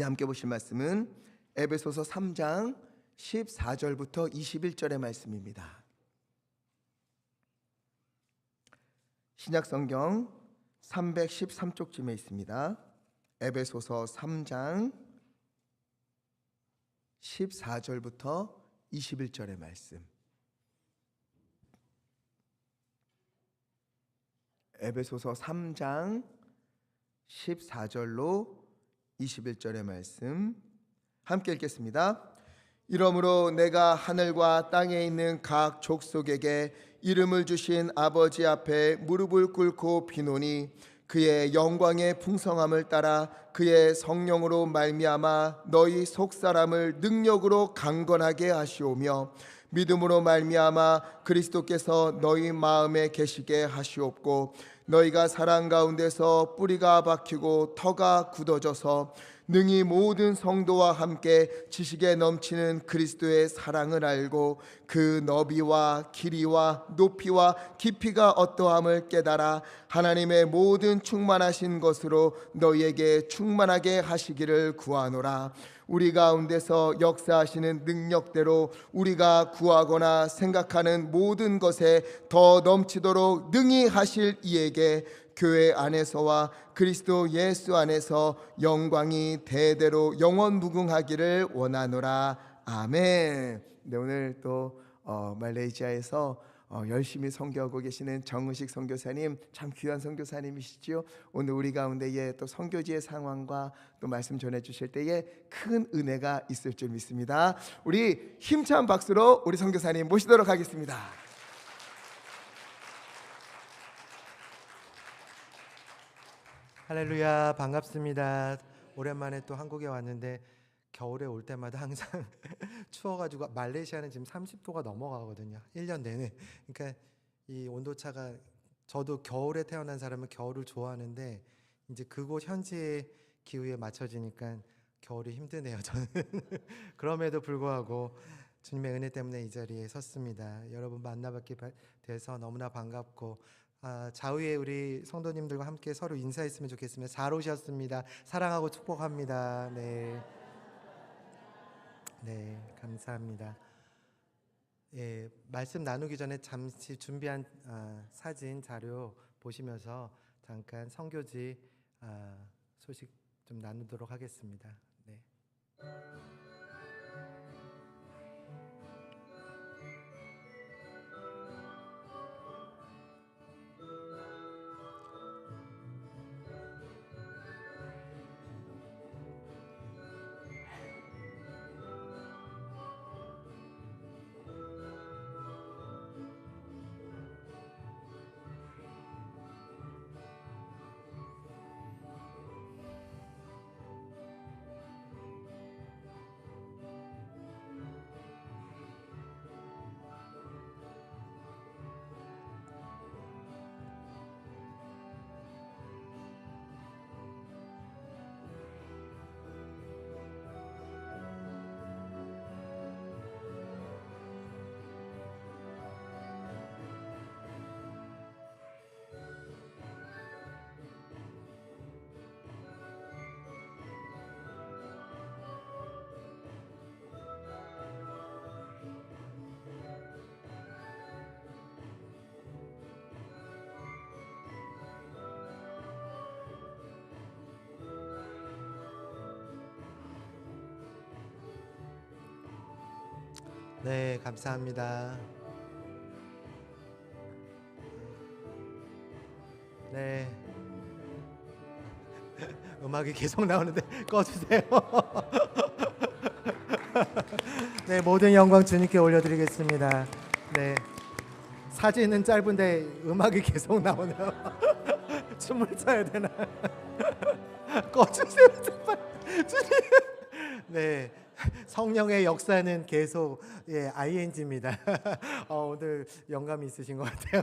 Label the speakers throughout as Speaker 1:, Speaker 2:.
Speaker 1: 함께 보실 말씀은 에베소서 3장 14절부터 21절의 말씀입니다. 신약성경 313쪽쯤에 있습니다. 에베소서 3장 14절부터 21절의 말씀. 에베소서 3장 14절로 21절의 말씀 함께 읽겠습니다. 이러므로 내가 하늘과 땅에 있는 각 족속에게 이름을 주신 아버지 앞에 무릎을 꿇고 비노니 그의 영광의 풍성함을 따라 그의 성령으로 말미암아 너희 속사람을 능력으로 강건하게 하시오며 믿음으로 말미암아 그리스도께서 너희 마음에 계시게 하시옵고 너희가 사랑 가운데서 뿌리가 박히고 터가 굳어져서 능히 모든 성도와 함께 지식에 넘치는 그리스도의 사랑을 알고 그 너비와 길이와 높이와 깊이가 어떠함을 깨달아 하나님의 모든 충만하신 것으로 너희에게 충만하게 하시기를 구하노라. 우리 가운데서 역사하시는 능력대로 우리가 구하거나 생각하는 모든 것에 더 넘치도록 능히 하실 이에게 교회 안에서와 그리스도 예수 안에서 영광이 대대로 영원 무궁하기를 원하노라. 아멘. 네, 오늘 또 말레이시아에서 열심히 선교하고 계시는 정의식 선교사님, 참 귀한 선교사님이시지요. 오늘 우리 가운데에 또 선교지의 상황과 또 말씀 전해 주실 때에 큰 은혜가 있을 줄 믿습니다. 우리 힘찬 박수로 우리 선교사님 모시도록 하겠습니다.
Speaker 2: 할렐루야, 반갑습니다. 오랜만에 또 한국에 왔는데 겨울에 올 때마다 항상 추워가지고 말레이시아는 지금 30도가 넘어가거든요. 1년 내내. 그러니까 이 온도차가, 저도 겨울에 태어난 사람은 겨울을 좋아하는데 이제 그곳 현지의 기후에 맞춰지니까 겨울이 힘드네요, 저는. 그럼에도 불구하고 주님의 은혜 때문에 이 자리에 섰습니다. 여러분 만나뵙게 돼서 너무나 반갑고, 좌우에 우리 성도님들과 함께 서로 인사했으면 좋겠습니다. 잘 오셨습니다. 사랑하고 축복합니다. 네, 감사합니다. 예, 말씀 나누기 전에 잠시 준비한 사진 자료 보시면서 잠깐 선교지 소식 좀 나누도록 하겠습니다. 네. 네, 감사합니다. 네. 음악이 계속 나오는데 꺼주세요. 네, 모든 영광 주님께 올려드리겠습니다. 네, 사진은 짧은데 음악이 계속 나오네요. 춤을 춰야 되나? 꺼주세요, 제발. 주님. 네, 성령의 역사는 계속 ING입니다. 오늘 영감이 있으신 것 같아요.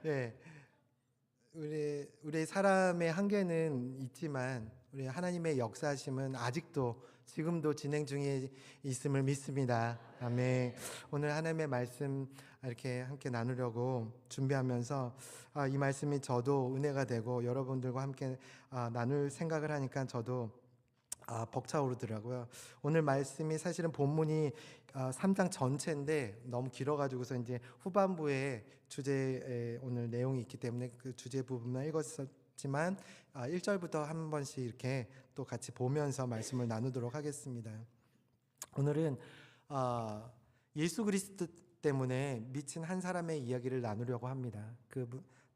Speaker 2: 네, 우리 사람의 한계는 있지만 우리 하나님의 역사하심은 아직도 지금도 진행 중에 있음을 믿습니다. 아멘. 오늘 하나님의 말씀 이렇게 함께 나누려고 준비하면서 이 말씀이 저도 은혜가 되고 여러분들과 함께 나눌 생각을 하니까 저도 벅차오르더라고요. 오늘 말씀이 사실은 본문이 3장 전체인데 너무 길어가지고서 이제 후반부에 주제에 오늘 내용이 있기 때문에 그 주제 부분만 읽었지만 1절부터 한 번씩 이렇게 또 같이 보면서 말씀을 나누도록 하겠습니다. 오늘은 예수 그리스도 때문에 미친 한 사람의 이야기를 나누려고 합니다.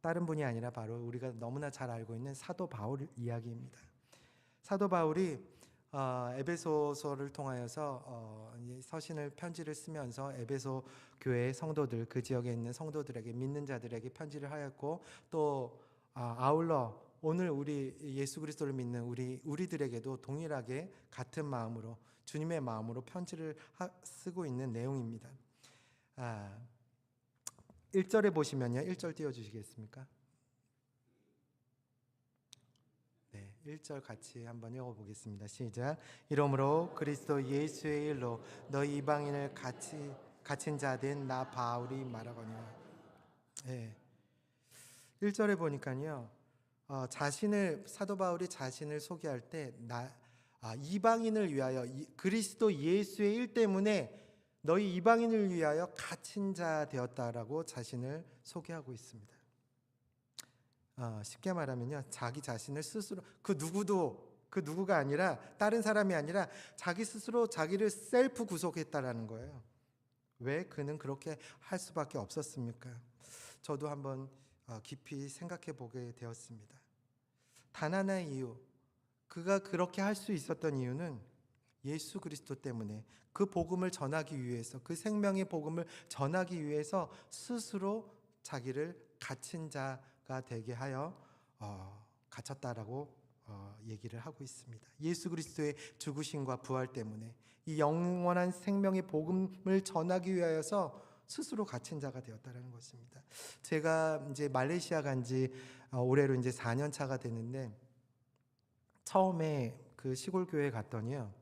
Speaker 2: 다른 분이 아니라 바로 우리가 너무나 잘 알고 있는 사도 바울 이야기입니다. 사도 바울이 에베소서를 통하여서 서신을 편지를 쓰면서 에베소 교회 성도들, 그 지역에 있는 성도들에게, 믿는 자들에게 편지를 하였고, 또 아울러 오늘 우리 예수 그리스도를 믿는 우리들에게도 동일하게 같은 마음으로, 주님의 마음으로 편지를 쓰고 있는 내용입니다. 1절에 보시면요, 1절 띄워주시겠습니까? 네, 1절 같이 한번 읽어보겠습니다. 시작. 이러므로 그리스도 예수의 일로 너희 이방인을 갇힌 자 된 나 바울이 말하거니와. 네, 1절에 보니까요, 사도 바울이 자신을 소개할 때 이방인을 위하여 그리스도 예수의 일 때문에 너희 이방인을 위하여 갇힌 자 되었다라고 자신을 소개하고 있습니다. 쉽게 말하면요, 자기 자신을 스스로, 그 누구가 아니라, 다른 사람이 아니라 자기 스스로 자기를 셀프 구속했다라는 거예요. 왜 그는 그렇게 할 수밖에 없었습니까? 저도 한번 깊이 생각해 보게 되었습니다. 단 하나의 이유, 그가 그렇게 할 수 있었던 이유는 예수 그리스도 때문에, 그 복음을 전하기 위해서, 그 생명의 복음을 전하기 위해서 스스로 자기를 갇힌 자가 되게 하여 갇혔다라고 얘기를 하고 있습니다. 예수 그리스도의 죽으심과 부활 때문에 이 영원한 생명의 복음을 전하기 위하여서 스스로 갇힌 자가 되었다라는 것입니다. 제가 이제 말레이시아 간지 올해로 이제 4년 차가 되는데, 처음에 그 시골 교회에 갔더니요,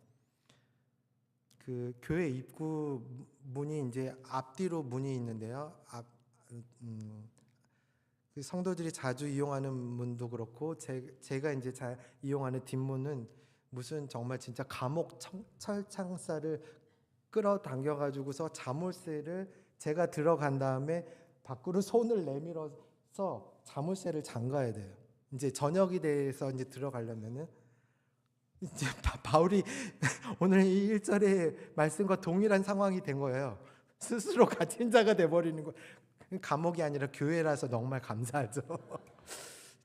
Speaker 2: 그 교회 입구 문이 이제 앞뒤로 문이 있는데요. 그 성도들이 자주 이용하는 문도 그렇고, 제가 이제 잘 이용하는 뒷문은 무슨 정말 진짜 감옥 철창살을 끌어당겨 가지고서 자물쇠를 제가 들어간 다음에 밖으로 손을 내밀어서 자물쇠를 잠가야 돼요. 이제 저녁이 돼서 이제 들어가려면은, 이제 바울이 오늘 이 1절의 말씀과 동일한 상황이 된 거예요. 스스로 갇힌 자가 돼버리는 거. 감옥이 아니라 교회라서 정말 감사하죠.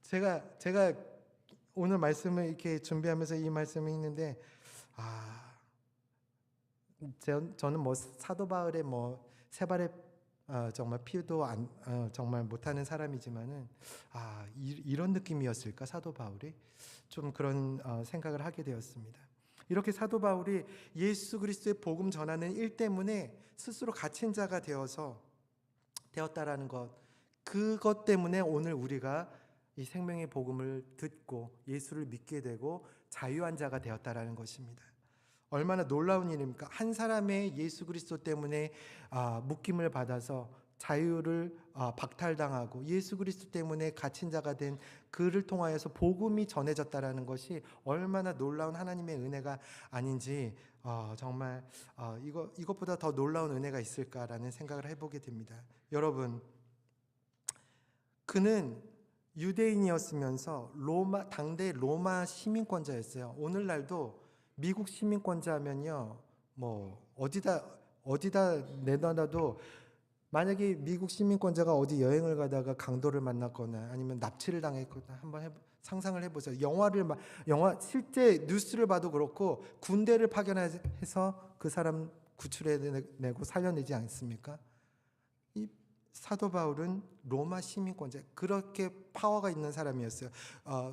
Speaker 2: 제가 오늘 말씀을 이렇게 준비하면서 이 말씀을 읽는데, 저는 뭐 사도 바울의 뭐 세 발의 정말 피도 정말 못하는 사람이지만은 이런 느낌이었을까, 사도 바울이? 좀 그런 생각을 하게 되었습니다. 이렇게 사도 바울이 예수 그리스도의 복음 전하는 일 때문에 스스로 갇힌 자가 되었다라는 것, 그것 때문에 오늘 우리가 이 생명의 복음을 듣고 예수를 믿게 되고 자유한 자가 되었다라는 것입니다. 얼마나 놀라운 일입니까? 한 사람의 예수 그리스도 때문에 묶임을 받아서 자유를 박탈당하고 예수 그리스도 때문에 갇힌 자가 된 그를 통하여서 복음이 전해졌다라는 것이 얼마나 놀라운 하나님의 은혜가 아닌지, 정말 이것보다 더 놀라운 은혜가 있을까라는 생각을 해보게 됩니다. 여러분, 그는 유대인이었으면서 당대 로마 시민권자였어요. 오늘날도 미국 시민권자 하면요, 뭐 어디다 내놔도, 만약에 미국 시민권자가 어디 여행을 가다가 강도를 만났거나 아니면 납치를 당했거나 한번 상상을 해보세요. 영화 실제 뉴스를 봐도 그렇고, 군대를 파견해서 그 사람 구출해내고 살려내지 않습니까? 이 사도 바울은 로마 시민권자, 그렇게 파워가 있는 사람이었어요.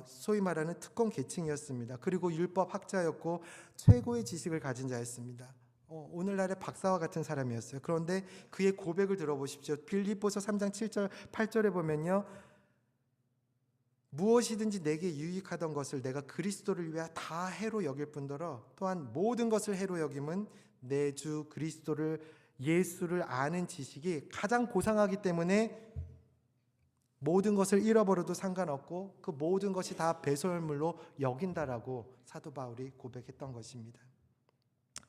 Speaker 2: 소위 말하는 특권 계층이었습니다. 그리고 율법 학자였고 최고의 지식을 가진 자였습니다. 오늘날의 박사와 같은 사람이었어요. 그런데 그의 고백을 들어보십시오. 빌립보서 3장 7절 8절에 보면요, 무엇이든지 내게 유익하던 것을 내가 그리스도를 위하여 다 해로 여길 뿐더러 또한 모든 것을 해로 여김은 내 주 그리스도를, 예수를 아는 지식이 가장 고상하기 때문에 모든 것을 잃어버려도 상관없고 그 모든 것이 다 배설물로 여긴다라고 사도 바울이 고백했던 것입니다.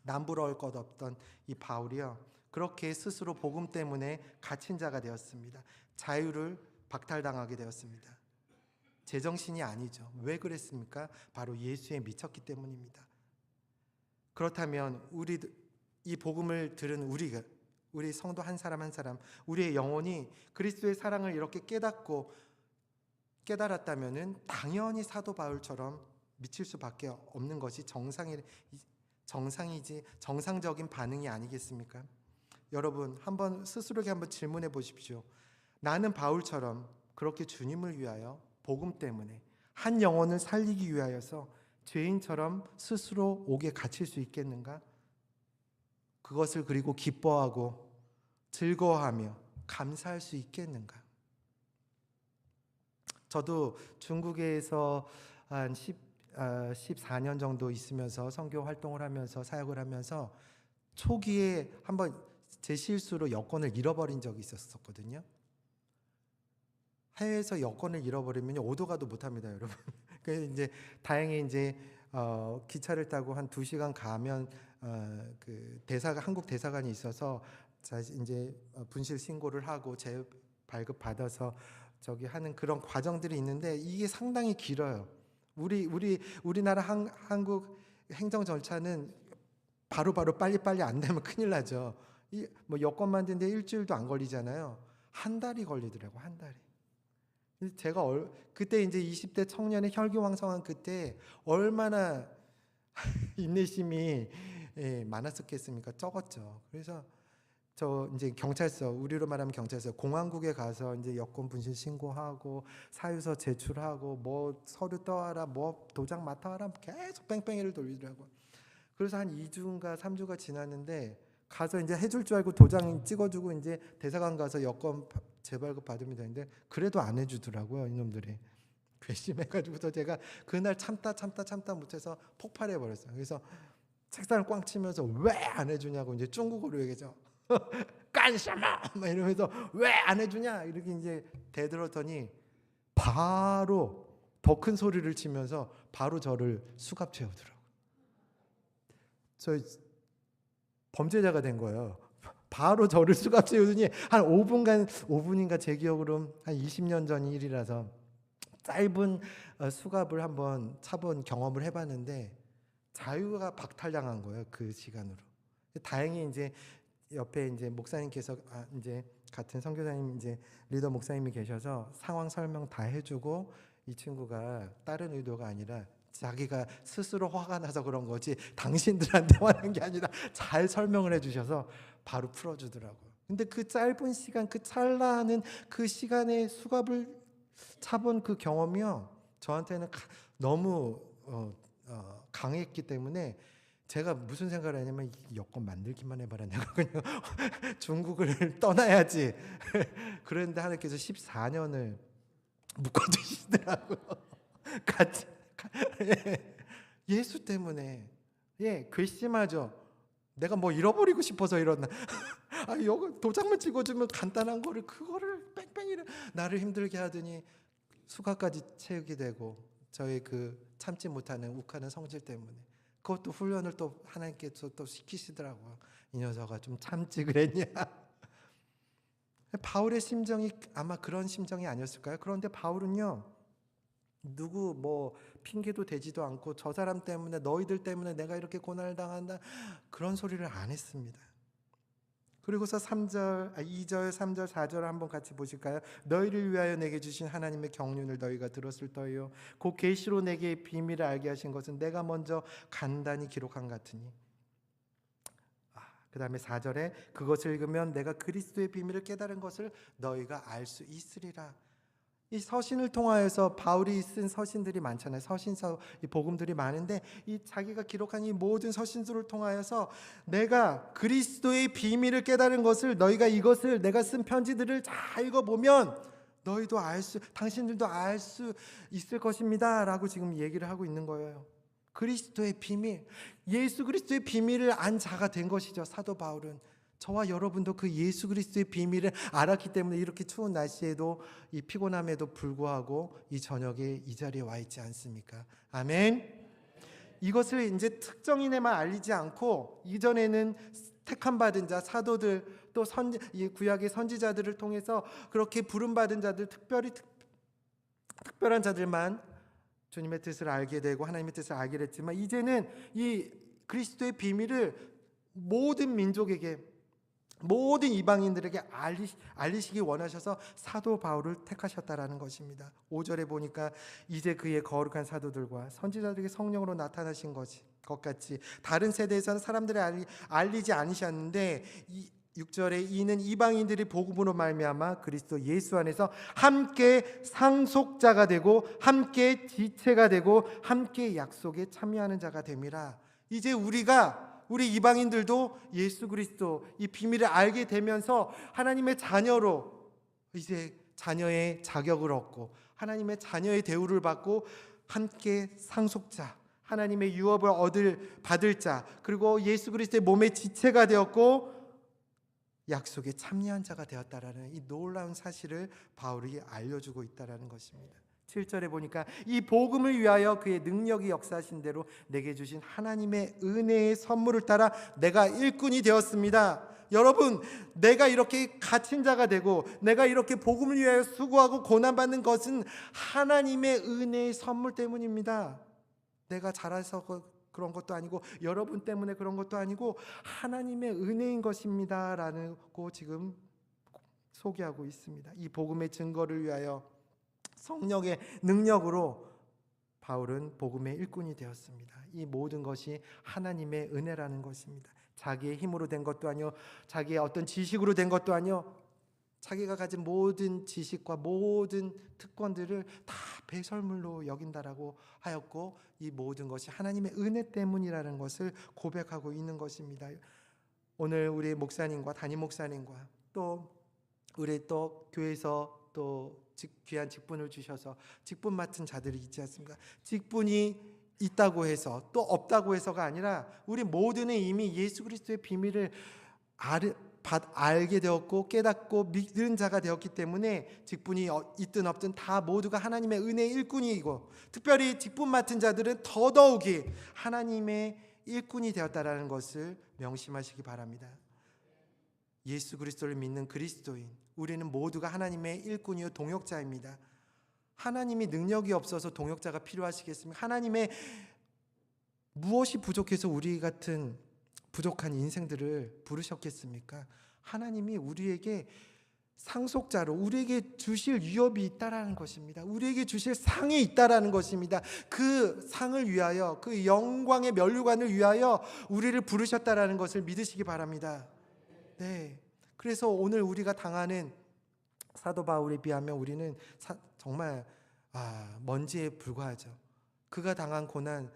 Speaker 2: 남부러울 것 없던 이 바울이요, 그렇게 스스로 복음 때문에 갇힌 자가 되었습니다. 자유를 박탈당하게 되었습니다. 제정신이 아니죠. 왜 그랬습니까? 바로 예수에 미쳤기 때문입니다. 그렇다면 이 복음을 들은 우리 성도 한 사람 한 사람, 우리의 영혼이 그리스도의 사랑을 이렇게 깨달았다면은 당연히 사도 바울처럼 미칠 수밖에 없는 것이 정상적인 반응이 아니겠습니까? 여러분, 스스로에게 한번 질문해 보십시오. 나는 바울처럼 그렇게 주님을 위하여 복음 때문에 한 영혼을 살리기 위하여서 죄인처럼 스스로 옥에 갇힐 수 있겠는가? 그것을 그리고 기뻐하고 즐거워하며 감사할 수 있겠는가? 저도 중국에서 한 14년 정도 있으면서 선교 활동을 하면서 사역을 하면서 초기에 한번 제 실수로 여권을 잃어버린 적이 있었거든요. 해외에서 여권을 잃어버리면 오도 가도 못합니다, 여러분. 그래서 이제 다행히 이제 기차를 타고 한 2시간 가면 그 한국 대사관이 있어서 이제 분실 신고를 하고 재발급 받아서 저기 하는 그런 과정들이 있는데 이게 상당히 길어요. 우리나라 한국 행정 절차는 바로바로 빨리빨리 안 되면 큰일 나죠. 뭐 여권 만드는데 일주일도 안 걸리잖아요. 한 달이 걸리더라고, 한 달이. 제가 그때 이제 20대 청년의 혈기왕성한 그때 얼마나 인내심이 많았었겠습니까? 적었죠. 그래서 저 이제 경찰서, 우리로 말하면 경찰서, 공안국에 가서 이제 여권 분실 신고하고 사유서 제출하고 뭐 서류 떠와라, 뭐 도장 맡아와라, 계속 뺑뺑이를 돌리더라고요. 그래서 한 2주인가 3주가 지났는데 가서 이제 해줄 줄 알고 도장 찍어주고 이제 대사관 가서 여권 재발급 받으면 되는데 그래도 안 해주더라고요, 이놈들이. 괘씸해가지고서 제가 그날 참다 못해서 폭발해 버렸어요. 그래서 책상을 꽝 치면서 왜 안 해주냐고 이제 중국어로 얘기하죠. 깐샤마 막 이러면서 왜 안 해주냐 이렇게 이제 대들었더니 바로 더 큰 소리를 치면서 바로 저를 수갑 채우더라고요. 저 범죄자가 된 거예요. 바로 저를 수갑 채우더니 한 5분인가 제 기억으로 한 20년 전 일이라서 짧은 수갑을 한번 차본 경험을 해봤는데 자유가 박탈당한 거예요, 그 시간으로. 다행히 이제 옆에 이제 목사님께서 이제 같은 선교사님 이제 리더 목사님이 계셔서 상황 설명 다 해주고 이 친구가 다른 의도가 아니라 자기가 스스로 화가 나서 그런 거지 당신들한테 화난 게 아니라 잘 설명을 해주셔서 바로 풀어주더라고요. 근데 그 짧은 시간, 그 찰나하는 그 시간에 수갑을 차본 그 경험이요, 저한테는 너무 강했기 때문에 제가 무슨 생각을 했냐면 여권 만들기만 해봐라, 내가 그냥 중국을 떠나야지. 그런데 하나님께서 14년을 묶어두시더라고요. 같이 예수 때문에. 괘씸하죠. 내가 뭐 잃어버리고 싶어서 이러나. 여기 도장만 찍어주면 간단한 그거를 뺑뺑이를 나를 힘들게 하더니 수갑까지 채우게 되고 저의 그 참지 못하는 욱하는 성질 때문에 그것도 훈련을 또 하나님께서 또 시키시더라고요. 이 녀석아 좀 참지 그랬냐. 바울의 심정이 아마 그런 심정이 아니었을까요? 그런데 바울은요, 누구 뭐 핑계도 대지도 않고 저 사람 때문에, 너희들 때문에 내가 이렇게 고난을 당한다, 그런 소리를 안 했습니다. 그리고서 2절, 3절, 4절을 한번 같이 보실까요? 너희를 위하여 내게 주신 하나님의 경륜을 너희가 들었을 터이요 곧 계시로 내게 비밀을 알게 하신 것은 내가 먼저 간단히 기록한 같으니. 그 다음에 4절에 그것을 읽으면 내가 그리스도의 비밀을 깨달은 것을 너희가 알 수 있으리라. 이 서신을 통하여서 바울이 쓴 서신들이 많잖아요. 서신서, 이 복음들이 많은데 이 자기가 기록한 이 모든 서신들을 통하여서 내가 그리스도의 비밀을 깨달은 것을, 너희가 이것을 내가 쓴 편지들을 잘 읽어보면 너희도 당신들도 알 수 있을 것입니다 라고 지금 얘기를 하고 있는 거예요. 그리스도의 비밀, 예수 그리스도의 비밀을 안 자가 된 것이죠, 사도 바울은. 저와 여러분도 그 예수 그리스도의 비밀을 알았기 때문에 이렇게 추운 날씨에도 이 피곤함에도 불구하고 이 저녁에 이 자리에 와 있지 않습니까? 아멘. 이것을 이제 특정인에만 알리지 않고 이전에는 택함 받은 자, 사도들, 또 이 구약의 선지자들을 통해서 그렇게 부름 받은 자들, 특별한 자들만 주님의 뜻을 알게 되고 하나님의 뜻을 알게 됐지만, 이제는 이 그리스도의 비밀을 모든 민족에게, 모든 이방인들에게 알리시기 원하셔서 사도 바울을 택하셨다라는 것입니다. 5절에 보니까 이제 그의 거룩한 사도들과 선지자들에게 성령으로 나타나신 것 같이 다른 세대에서는 사람들을 알리지 않으셨는데, 6절에 이는 이방인들이 복음으로 말미암아 그리스도 예수 안에서 함께 상속자가 되고 함께 지체가 되고 함께 약속에 참여하는 자가 됨이라. 이제 우리 이방인들도 예수 그리스도 이 비밀을 알게 되면서 하나님의 자녀로 이제 자녀의 자격을 얻고 하나님의 자녀의 대우를 받고 함께 상속자, 하나님의 유업을 받을 자, 그리고 예수 그리스도의 몸의 지체가 되었고 약속에 참여한 자가 되었다라는 이 놀라운 사실을 바울이 알려주고 있다라는 것입니다. 7절에 보니까 이 복음을 위하여 그의 능력이 역사하신 대로 내게 주신 하나님의 은혜의 선물을 따라 내가 일꾼이 되었습니다. 여러분, 내가 이렇게 갇힌 자가 되고 내가 이렇게 복음을 위하여 수고하고 고난받는 것은 하나님의 은혜의 선물 때문입니다. 내가 잘해서 그런 것도 아니고 여러분 때문에 그런 것도 아니고 하나님의 은혜인 것입니다 라고 지금 소개하고 있습니다. 이 복음의 증거를 위하여 성령의 능력으로 바울은 복음의 일꾼이 되었습니다. 이 모든 것이 하나님의 은혜라는 것입니다. 자기의 힘으로 된 것도 아니요, 자기의 어떤 지식으로 된 것도 아니요, 자기가 가진 모든 지식과 모든 특권들을 다 배설물로 여긴다라고 하였고, 이 모든 것이 하나님의 은혜 때문이라는 것을 고백하고 있는 것입니다. 오늘 우리 목사님과 담임 목사님과 또 우리 또 교회에서 또 귀한 직분을 주셔서 직분 맡은 자들이 있지 않습니까? 직분이 있다고 해서 또 없다고 해서가 아니라 우리 모두는 이미 예수 그리스도의 비밀을 알게 되었고 깨닫고 믿는 자가 되었기 때문에 직분이 있든 없든 다 모두가 하나님의 은혜의 일꾼이고, 특별히 직분 맡은 자들은 더더욱이 하나님의 일꾼이 되었다라는 것을 명심하시기 바랍니다. 예수 그리스도를 믿는 그리스도인, 우리는 모두가 하나님의 일꾼이요 동역자입니다. 하나님이 능력이 없어서 동역자가 필요하시겠습니까? 하나님의 무엇이 부족해서 우리 같은 부족한 인생들을 부르셨겠습니까? 하나님이 우리에게 상속자로 우리에게 주실 유업이 있다라는 것입니다. 우리에게 주실 상이 있다라는 것입니다. 그 상을 위하여, 그 영광의 면류관을 위하여 우리를 부르셨다라는 것을 믿으시기 바랍니다. 네. 그래서 오늘 우리가 당하는 사도 바울에 비하면 우리는 정말 먼지에 불과하죠. 그가 당한 고난,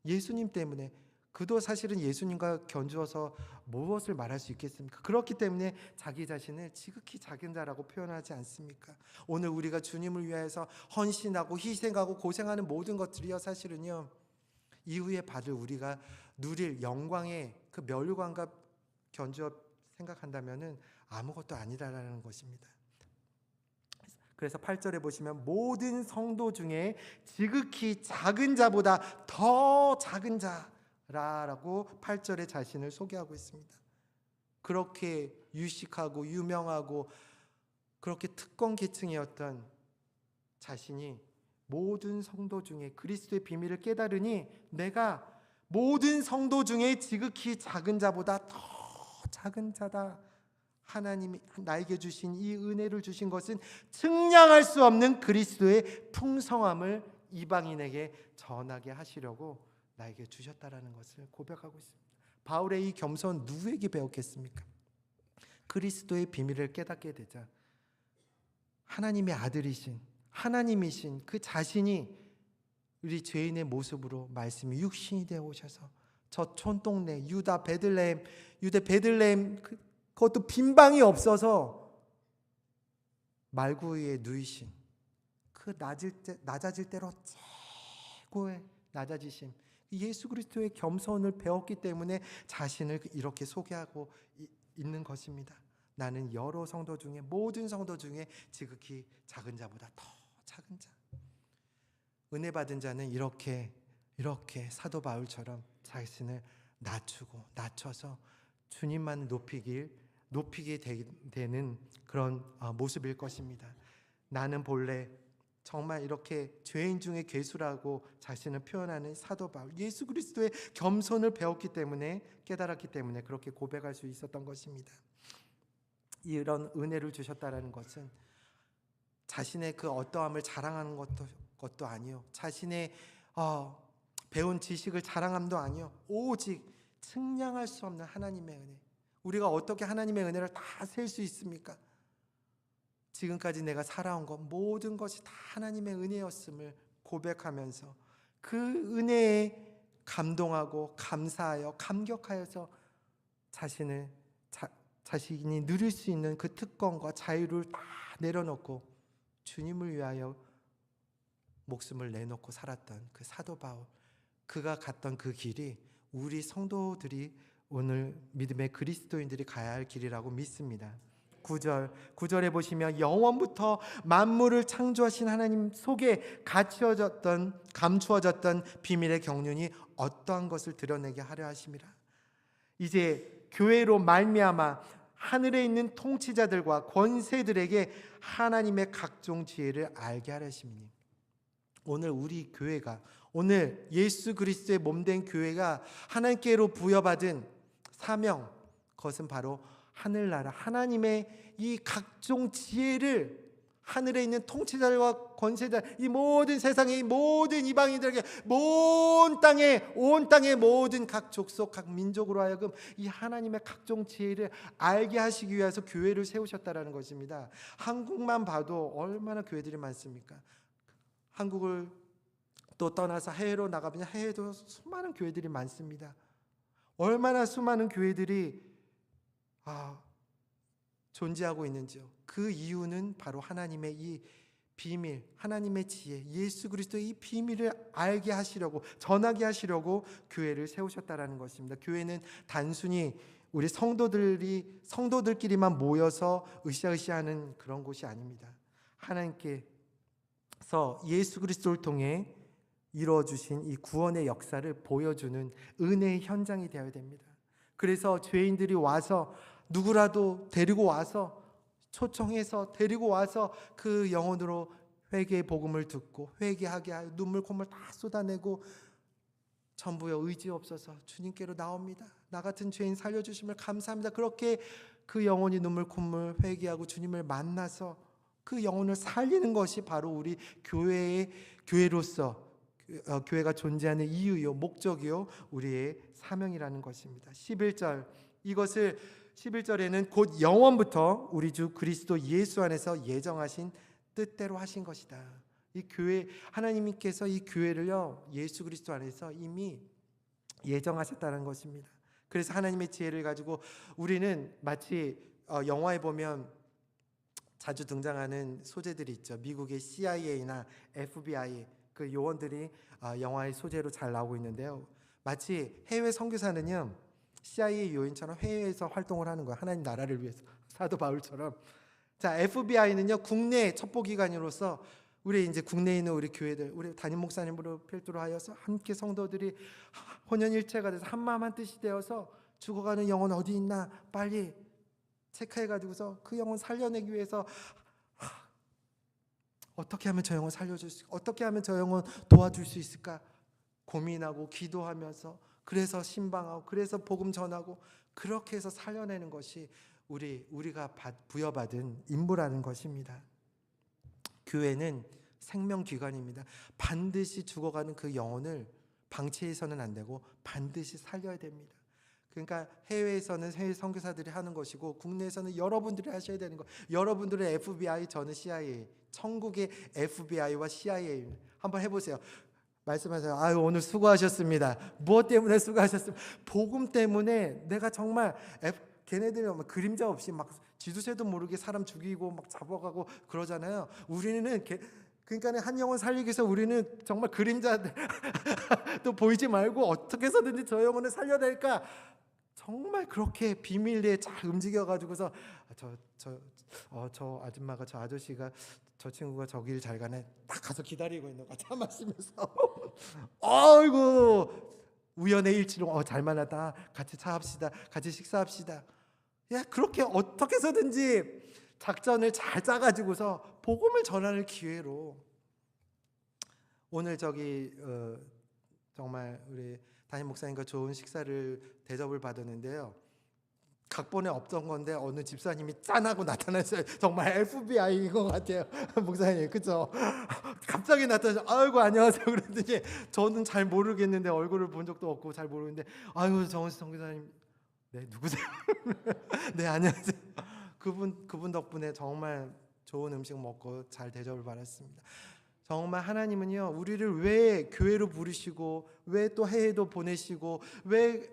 Speaker 2: 예수님 때문에, 그도 사실은 예수님과 견주어서 무엇을 말할 수 있겠습니까? 그렇기 때문에 자기 자신을 지극히 작은 자라고 표현하지 않습니까? 오늘 우리가 주님을 위해서 헌신하고 희생하고 고생하는 모든 것들이요, 사실은요, 이후에 우리가 누릴 영광의 그 면류관과 견주어 생각한다면은 아무것도 아니다라는 것입니다. 그래서 8절에 보시면 모든 성도 중에 지극히 작은 자보다 더 작은 자라고 8절에 자신을 소개하고 있습니다. 그렇게 유식하고 유명하고 그렇게 특권 계층이었던 자신이 모든 성도 중에 그리스도의 비밀을 깨달으니 내가 모든 성도 중에 지극히 작은 자보다 더 작은 자다. 하나님이 나에게 주신 이 은혜를 주신 것은 측량할 수 없는 그리스도의 풍성함을 이방인에게 전하게 하시려고 나에게 주셨다라는 것을 고백하고 있습니다. 바울의 이 겸손 누구에게 배웠겠습니까? 그리스도의 비밀을 깨닫게 되자 하나님의 아들이신, 하나님이신 그 자신이 우리 죄인의 모습으로 말씀이 육신이 되어 오셔서 저 촌동네 유대 베들레헴 그것도 빈방이 없어서 말구 위에 누이신 그 낮아질 대로 최고의 낮아지심, 예수 그리스도의 겸손을 배웠기 때문에 자신을 이렇게 소개하고 있는 것입니다. 나는 여러 성도 중에, 모든 성도 중에 지극히 작은 자보다 더 작은 자. 은혜 받은 자는 이렇게 사도 바울처럼 자신을 낮춰서 주님만 높이게 되는 그런 모습일 것입니다. 나는 본래 정말 이렇게 죄인 중에 괴수라고 자신을 표현하는 사도 바울, 예수 그리스도의 겸손을 배웠기 때문에, 깨달았기 때문에 그렇게 고백할 수 있었던 것입니다. 이런 은혜를 주셨다라는 것은 자신의 그 어떠함을 자랑하는 것도 아니요, 자신의 배운 지식을 자랑함도 아니요, 오직 측량할 수 없는 하나님의 은혜. 우리가 어떻게 하나님의 은혜를 다 셀 수 있습니까? 지금까지 내가 살아온 것, 모든 것이 다 하나님의 은혜였음을 고백하면서 그 은혜에 감동하고 감사하여 감격하여서 자신이 누릴 수 있는 그 특권과 자유를 다 내려놓고 주님을 위하여 목숨을 내놓고 살았던 그 사도 바울, 그가 갔던 그 길이 우리 성도들이, 오늘 믿음의 그리스도인들이 가야 할 길이라고 믿습니다. 9절에 보시면 영원부터 만물을 창조하신 하나님 속에 감추어졌던 비밀의 경륜이 어떠한 것을 드러내게 하려 하심이라. 이제 교회로 말미암아 하늘에 있는 통치자들과 권세들에게 하나님의 각종 지혜를 알게 하려 하심이니, 오늘 우리 교회가, 오늘 예수 그리스도의 몸된 교회가 하나님께로 부여받은 사명, 그것은 바로 하늘나라 하나님의 이 각종 지혜를 하늘에 있는 통치자들과 권세자, 이 모든 세상의 모든 이방인들에게, 온 땅의 모든 각 족속 각 민족으로 하여금 이 하나님의 각종 지혜를 알게 하시기 위해서 교회를 세우셨다라는 것입니다. 한국만 봐도 얼마나 교회들이 많습니까? 한국을 또 떠나서 해외로 나가보면 해외도 수많은 교회들이 많습니다. 얼마나 수많은 교회들이 존재하고 있는지요. 그 이유는 바로 하나님의 이 비밀, 하나님의 지혜, 예수 그리스도의 이 비밀을 알게 하시려고, 전하게 하시려고 교회를 세우셨다라는 것입니다. 교회는 단순히 우리 성도들끼리만 모여서 으쌰으쌰하는 그런 곳이 아닙니다. 하나님께서 예수 그리스도를 통해 이루어주신 이 구원의 역사를 보여주는 은혜의 현장이 되어야 됩니다. 그래서 죄인들이 와서, 누구라도 데리고 와서, 초청해서 데리고 와서 그 영혼으로 회개의 복음을 듣고 회개하게 하여 눈물 콧물 다 쏟아내고, 전부여 의지 없어서 주님께로 나옵니다, 나 같은 죄인 살려주심을 감사합니다, 그렇게 그 영혼이 눈물 콧물 회개하고 주님을 만나서 그 영혼을 살리는 것이 바로 우리 교회로서 교회가 존재하는 이유요, 목적이요, 우리의 사명이라는 것입니다. 11절, 이것을 11절에는 곧 영원부터 우리 주 그리스도 예수 안에서 예정하신 뜻대로 하신 것이다. 이 교회, 하나님께서 이 교회를요, 예수 그리스도 안에서 이미 예정하셨다는 것입니다. 그래서 하나님의 지혜를 가지고 우리는 마치 영화에 보면 자주 등장하는 소재들이 있죠. 미국의 CIA나 FBI, 그 요원들이 영화의 소재로 잘 나오고 있는데요, 마치 해외 선교사는요, CIA 요인처럼 해외에서 활동을 하는 거예요. 하나님 나라를 위해서. 사도 바울처럼. 자, FBI는요, 국내 첩보기관으로서 우리 이제 국내에 있는 우리 교회들, 우리 담임 목사님으로 필두로 하여서 함께 성도들이 혼연일체가 돼서 한마음 한뜻이 되어서 죽어가는 영혼 어디 있나 빨리 체크해가지고서 그 영혼 살려내기 위해서 어떻게 하면 저 영혼 살려줄 수 있을까? 어떻게 하면 저 영혼 도와줄 수 있을까? 고민하고 기도하면서, 그래서 신방하고, 그래서 복음 전하고, 그렇게 해서 살려내는 것이 우리가 부여받은 임무라는 것입니다. 교회는 생명기관입니다. 반드시 죽어가는 그 영혼을 방치해서는 안 되고 반드시 살려야 됩니다. 그러니까 해외에서는 해외 선교사들이 하는 것이고, 국내에서는 여러분들이 하셔야 되는 것. 여러분들은 FBI, 저는 CIA. 천국의 FBI와 CIA. 한번 해보세요. 말씀하세요. 아유, 오늘 수고하셨습니다. 무엇 때문에 수고하셨습니까? 복음 때문에 내가 정말 걔네들이 그림자 없이 막 쥐두새도 모르게 사람 죽이고 막 잡아가고 그러잖아요. 우리는 그러니까 한 영혼 살리기 위해서 우리는 정말 그림자들 또 보이지 말고 어떻게 해서든지 저 영혼을 살려낼까, 정말 그렇게 비밀리에 잘 움직여가지고서 저 아줌마가, 저 아저씨가, 저 친구가 저 길 잘 가네, 딱 가서 기다리고 있는 거야, 차 마시면서. 어이구, 우연의 일치로 잘 만났다, 같이 차 합시다, 같이 식사합시다. 야, 그렇게 어떻게 해서든지 작전을 잘 짜가지고서 복음을 전하는 기회로 오늘 정말 우리 담임 목사님과 좋은 식사를 대접을 받았는데요. 각본에 없던 건데 어느 집사님이 짠하고 나타났어요. 정말 FBI인 것 같아요. 목사님, 그죠? 갑자기 나타나서 아이고 안녕하세요 그랬더니 저는 잘 모르겠는데, 얼굴을 본 적도 없고 잘 모르는데, 아이고 정은수 선교사님, 네 누구세요? 네 안녕하세요. 그분 덕분에 정말 좋은 음식 먹고 잘 대접을 받았습니다. 정말 하나님은요, 우리를 왜 교회로 부르시고 왜 또 해외도 보내시고 왜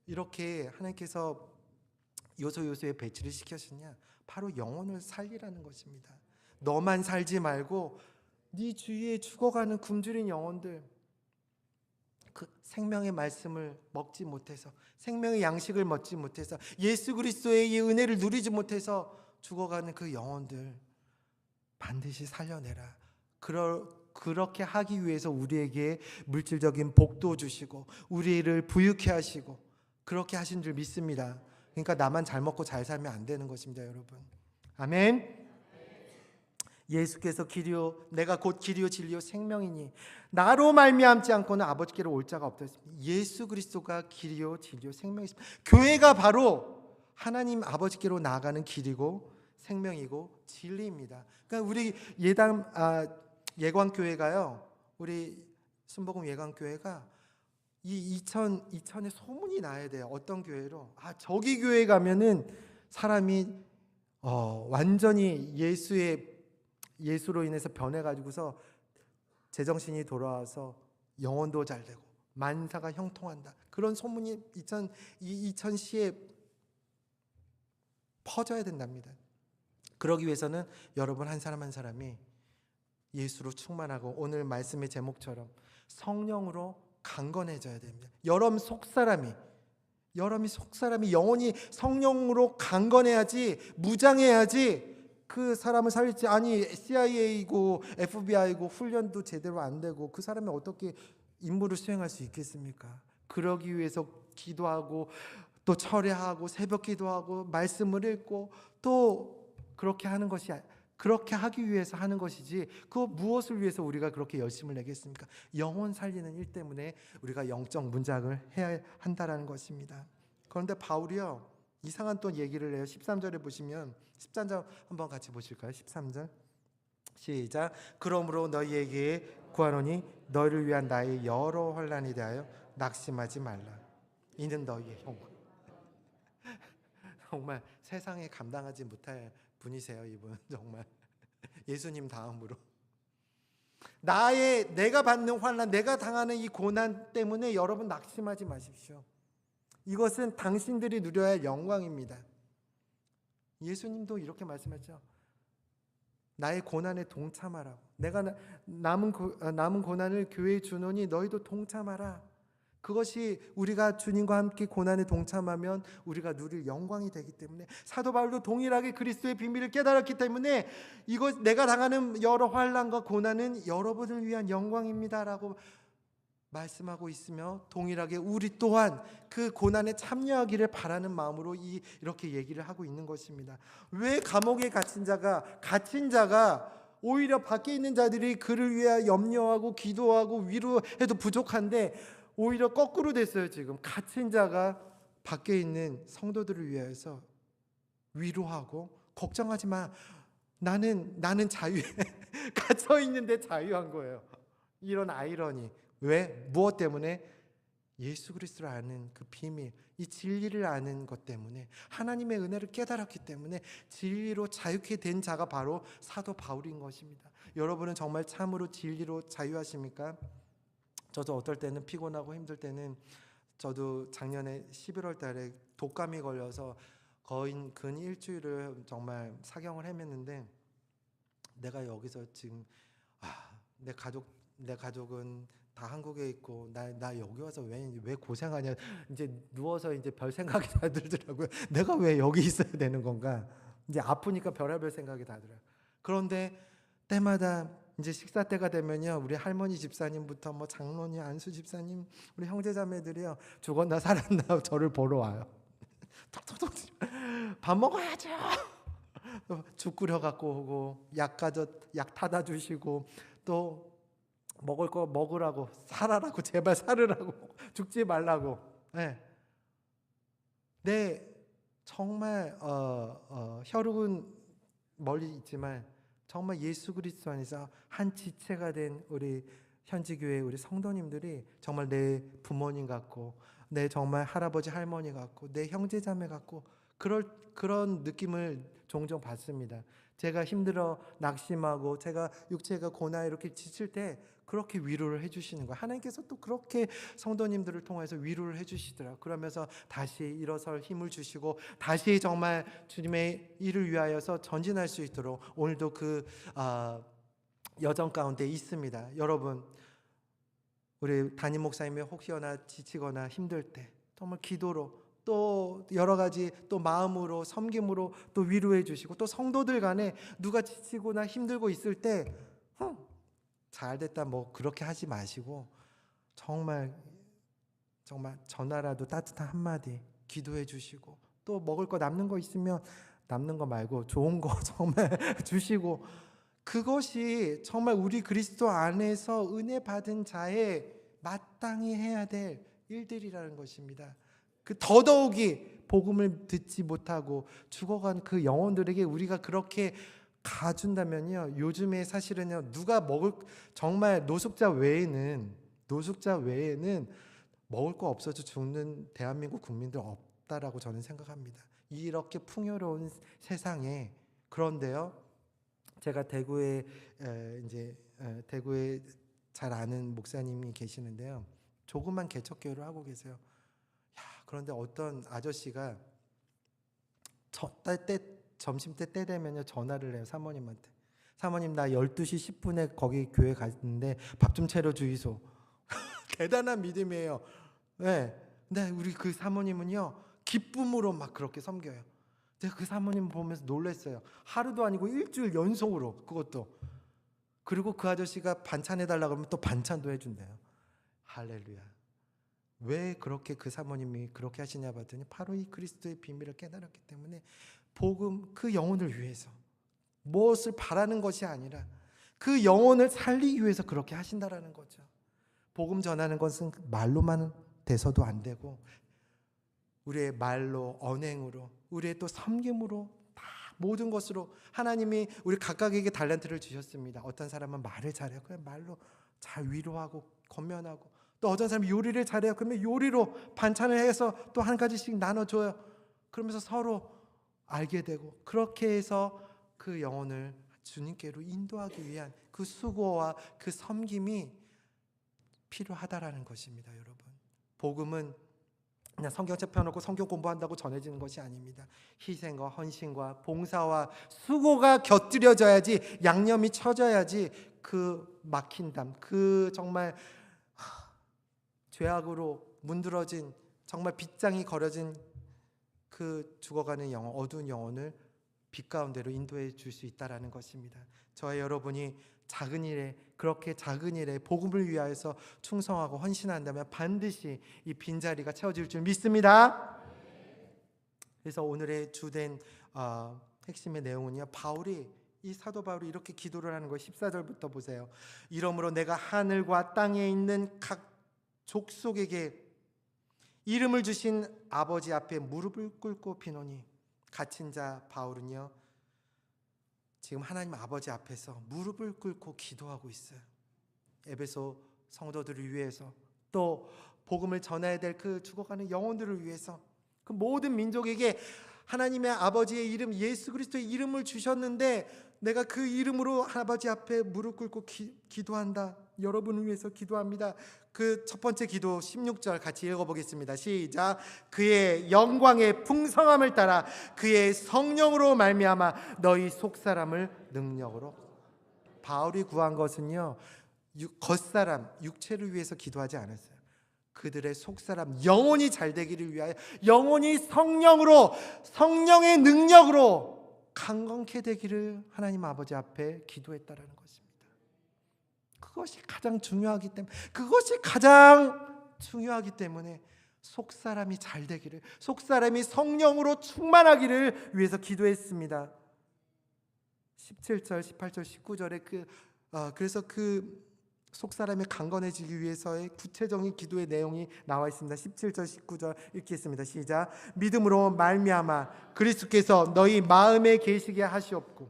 Speaker 2: 이렇게 하나님께서 요소요소에 배치를 시켰느냐, 바로 영혼을 살리라는 것입니다. 너만 살지 말고 네 주위에 죽어가는 굶주린 영혼들, 그 생명의 말씀을 먹지 못해서, 생명의 양식을 먹지 못해서, 예수 그리스도의 이 은혜를 누리지 못해서 죽어가는 그 영혼들 반드시 살려내라. 그렇게 하기 위해서 우리에게 물질적인 복도 주시고 우리를 부유케 하시고 그렇게 하신 줄 믿습니다. 그러니까 나만 잘 먹고 잘 살면 안 되는 것입니다, 여러분. 아멘. 예수께서 길이요, 내가 곧 길이요 진리요 생명이니 나로 말미암지 않고는 아버지께로 올 자가 없다 했습니다. 예수 그리스도가 길이요 진리요 생명이십니다. 교회가 바로 하나님 아버지께로 나아가는 길이고 생명이고 진리입니다. 그러니까 우리 예광교회가요, 우리 순복음 예광교회가 이 이천에 소문이 나야 돼요. 어떤 교회로? 저기 교회 가면은 사람이 완전히 예수로 인해서 변해가지고서 제정신이 돌아와서 영혼도 잘 되고 만사가 형통한다. 그런 소문이 이천시에 퍼져야 된답니다. 그러기 위해서는 여러분 한 사람 한 사람이 예수로 충만하고 오늘 말씀의 제목처럼 성령으로 강건해져야 됩니다. 여러분 속사람이 영혼이 성령으로 강건해야지, 무장해야지 그 사람을 살릴지. 아니 CIA이고 FBI고 훈련도 제대로 안 되고 그 사람이 어떻게 임무를 수행할 수 있겠습니까? 그러기 위해서 기도하고 또 철야하고 새벽 기도하고 말씀을 읽고 또 그렇게 하는 것이, 그렇게 하기 위해서 하는 것이지 그 무엇을 위해서 우리가 그렇게 열심을 내겠습니까? 영혼 살리는 일 때문에 우리가 영적 문장을 해야 한다라는 것입니다. 그런데 바울이요, 이상한 또 얘기를 해요. 13절에 보시면, 13절 한번 같이 보실까요? 13절 시작. 그러므로 너희에게 구하노니 너희를 위한 나의 여러 환난에 대하여 낙심하지 말라. 이는 너희의 영혼. 정말 세상에 감당하지 못할 분이세요, 이분. 정말 예수님 다음으로 내가 받는 환난, 내가 당하는 이 고난 때문에 여러분 낙심하지 마십시오. 이것은 당신들이 누려야 할 영광입니다. 예수님도 이렇게 말씀하죠. 나의 고난에 동참하라고. 내가 남은 고난을 교회에 주노니 너희도 동참하라. 그것이 우리가 주님과 함께 고난에 동참하면 우리가 누릴 영광이 되기 때문에, 사도 바울도 동일하게 그리스도의 비밀을 깨달았기 때문에 이것 내가 당하는 여러 환난과 고난은 여러분을 위한 영광입니다라고 말씀하고 있으며, 동일하게 우리 또한 그 고난에 참여하기를 바라는 마음으로 이렇게 얘기를 하고 있는 것입니다. 왜 감옥에 갇힌 자가 오히려 밖에 있는 자들이 그를 위해 염려하고 기도하고 위로해도 부족한데 오히려 거꾸로 됐어요. 지금 갇힌 자가 밖에 있는 성도들을 위해서 위로하고, 걱정하지 마, 나는 자유해. 갇혀 있는데 자유한 거예요. 이런 아이러니. 왜? 무엇 때문에? 예수 그리스도를 아는 그 비밀, 이 진리를 아는 것 때문에, 하나님의 은혜를 깨달았기 때문에 진리로 자유케 된 자가 바로 사도 바울인 것입니다. 여러분은 정말 참으로 진리로 자유하십니까? 저도 어떨 때는 피곤하고 힘들 때는, 저도 작년에 11월 달에 독감이 걸려서 거의 근 일주일을 정말 사경을 헤맸는데, 내가 여기서 지금 내 가족은 다 한국에 있고 나 여기 와서 왜 고생하냐. 이제 누워서 이제 별 생각이 다 들더라고요. 내가 왜 여기 있어야 되는 건가. 이제 아프니까 별의별 생각이 다 들어요. 그런데 때마다 이제 식사 때가 되면요, 우리 할머니 집사님부터 뭐 장로님, 안수 집사님, 우리 형제자매들이요, 죽었나 살았나 저를 보러 와요. 톡톡톡 밥 먹어야죠. 죽 끓여 갖고 오고 약 타다 주시고 또 먹을 거 먹으라고, 살아라고, 제발 살으라고, 죽지 말라고. 네, 정말 혈육은 멀리 있지만 정말 예수 그리스도 안에서 한 지체가 된 우리 현지교회 우리 성도님들이 정말 내 부모님 같고, 내 정말 할아버지 할머니 같고, 내 형제자매 같고, 그런 느낌을 종종 받습니다. 제가 힘들어 낙심하고 제가 육체가 고나 이렇게 지칠 때 그렇게 위로를 해주시는 거예요. 하나님께서 또 그렇게 성도님들을 통해서 위로를 해주시더라고요. 그러면서 다시 일어설 힘을 주시고 다시 정말 주님의 일을 위하여서 전진할 수 있도록 오늘도 그 여정 가운데 있습니다. 여러분, 우리 담임 목사님이 혹시나 지치거나 힘들 때 정말 기도로 또 여러 가지 또 마음으로 섬김으로 또 위로해 주시고, 또 성도들 간에 누가 지치거나 힘들고 있을 때 잘됐다 뭐 그렇게 하지 마시고 정말 전화라도 따뜻한 한마디 기도해 주시고, 또 먹을 거 남는 거 있으면 남는 거 말고 좋은 거 정말 주시고, 그것이 정말 우리 그리스도 안에서 은혜 받은 자의 마땅히 해야 될 일들이라는 것입니다. 그 더더욱이 복음을 듣지 못하고 죽어간 그 영혼들에게 우리가 그렇게 가준다면요, 요즘에 사실은요, 누가 정말 노숙자 외에는 먹을 거 없어서 죽는 대한민국 국민들 없다라고 저는 생각합니다. 이렇게 풍요로운 세상에. 그런데요, 제가 대구에 잘 아는 목사님이 계시는데요, 조그만 개척교회를 하고 계세요. 그런데 어떤 아저씨가 점심때 때 되면요, 전화를 해요, 사모님한테. 사모님, 나 12시 10분에 거기 교회 갔는데 밥 좀 차려 주이소. 대단한 믿음이에요. 네. 근데 우리 그 사모님은요, 기쁨으로 막 그렇게 섬겨요. 제가 그 사모님 보면서 놀랐어요. 하루도 아니고 일주일 연속으로 그것도. 그리고 그 아저씨가 반찬 해달라고 하면 또 반찬도 해준대요. 할렐루야. 왜 그렇게 그 사모님이 그렇게 하시냐 봤더니 바로 이 그리스도의 비밀을 깨달았기 때문에, 복음, 그 영혼을 위해서 무엇을 바라는 것이 아니라 그 영혼을 살리기 위해서 그렇게 하신다라는 거죠. 복음 전하는 것은 말로만 돼서도 안 되고, 우리의 말로, 언행으로, 우리의 또 섬김으로, 다 모든 것으로 하나님이 우리 각각에게 달란트를 주셨습니다. 어떤 사람은 말을 잘해요. 그냥 말로 잘 위로하고 권면하고, 또 어떤 사람이 요리를 잘해요. 그러면 요리로 반찬을 해서 또 한 가지씩 나눠줘요. 그러면서 서로 알게 되고, 그렇게 해서 그 영혼을 주님께로 인도하기 위한 그 수고와 그 섬김이 필요하다라는 것입니다. 여러분, 복음은 그냥 성경책 펴놓고 성경 공부한다고 전해지는 것이 아닙니다. 희생과 헌신과 봉사와 수고가 곁들여져야지, 양념이 쳐져야지 그 막힌 담, 그 정말 죄악으로 문드러진, 정말 빗장이 걸어진 그 죽어가는 영혼, 어두운 영혼을 빛 가운데로 인도해 줄 수 있다라는 것입니다. 저와 여러분이 그렇게 작은 일에 복음을 위하여서 충성하고 헌신한다면 반드시 이 빈자리가 채워질 줄 믿습니다. 그래서 오늘의 주된 핵심의 내용은요, 이 사도 바울이 이렇게 기도를 하는 거예요. 14절부터 보세요. 이러므로 내가 하늘과 땅에 있는 각 족속에게 이름을 주신 아버지 앞에 무릎을 꿇고 비노니. 갇힌 자 바울은요, 지금 하나님 아버지 앞에서 무릎을 꿇고 기도하고 있어요. 에베소 성도들을 위해서, 또 복음을 전해야 될 그 죽어가는 영혼들을 위해서, 그 모든 민족에게 하나님의 아버지의 이름, 예수 그리스도의 이름을 주셨는데 내가 그 이름으로 아버지 앞에 무릎 꿇고 기도한다. 여러분을 위해서 기도합니다. 그 첫 번째 기도 16절 같이 읽어보겠습니다. 시작. 그의 영광의 풍성함을 따라 그의 성령으로 말미암아 너희 속사람을 능력으로. 바울이 구한 것은요, 겉사람, 육체를 위해서 기도하지 않았어요. 그들의 속사람, 영혼이 잘 되기를 위하여 영혼이 성령으로, 성령의 능력으로 강건케 되기를 하나님 아버지 앞에 기도했다라는 것입니다. 그것이 가장 중요하기 때문에 속사람이 잘 되기를, 속사람이 성령으로 충만하기를 위해서 기도했습니다. 17절, 18절, 19절에 그래서 그 속사람이 강건해지기 위해서의 구체적인 기도의 내용이 나와 있습니다. 17절, 19절 읽겠습니다. 시작. 믿음으로 말미암아 그리스도께서 너희 마음에 계시게 하시옵고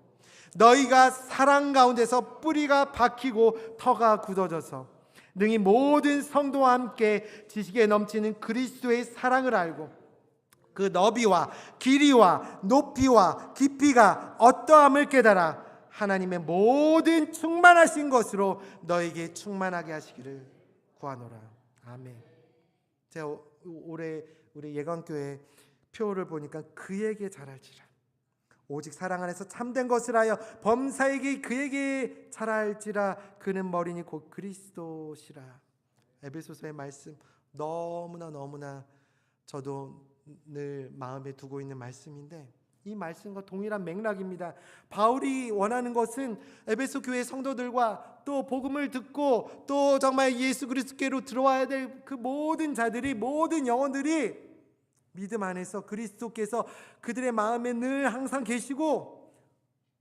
Speaker 2: 너희가 사랑 가운데서 뿌리가 박히고 터가 굳어져서 능히 모든 성도와 함께 지식에 넘치는 그리스도의 사랑을 알고 그 너비와 길이와 높이와 깊이가 어떠함을 깨달아 하나님의 모든 충만하신 것으로 너에게 충만하게 하시기를 구하노라. 아멘. 제가 올해 우리 예강교회 표를 보니까 그에게 잘할지라 오직 사랑 안에서 참된 것을 하여 범사에게 그에게 잘할지라 그는 머리니 곧 그리스도시라. 에베소서의 말씀 너무나 저도 늘 마음에 두고 있는 말씀인데 이 말씀과 동일한 맥락입니다. 바울이 원하는 것은 에베소 교회 성도들과 또 복음을 듣고 또 정말 예수 그리스도께로 들어와야 될 그 모든 자들이, 모든 영혼들이 믿음 안에서 그리스도께서 그들의 마음에 늘 항상 계시고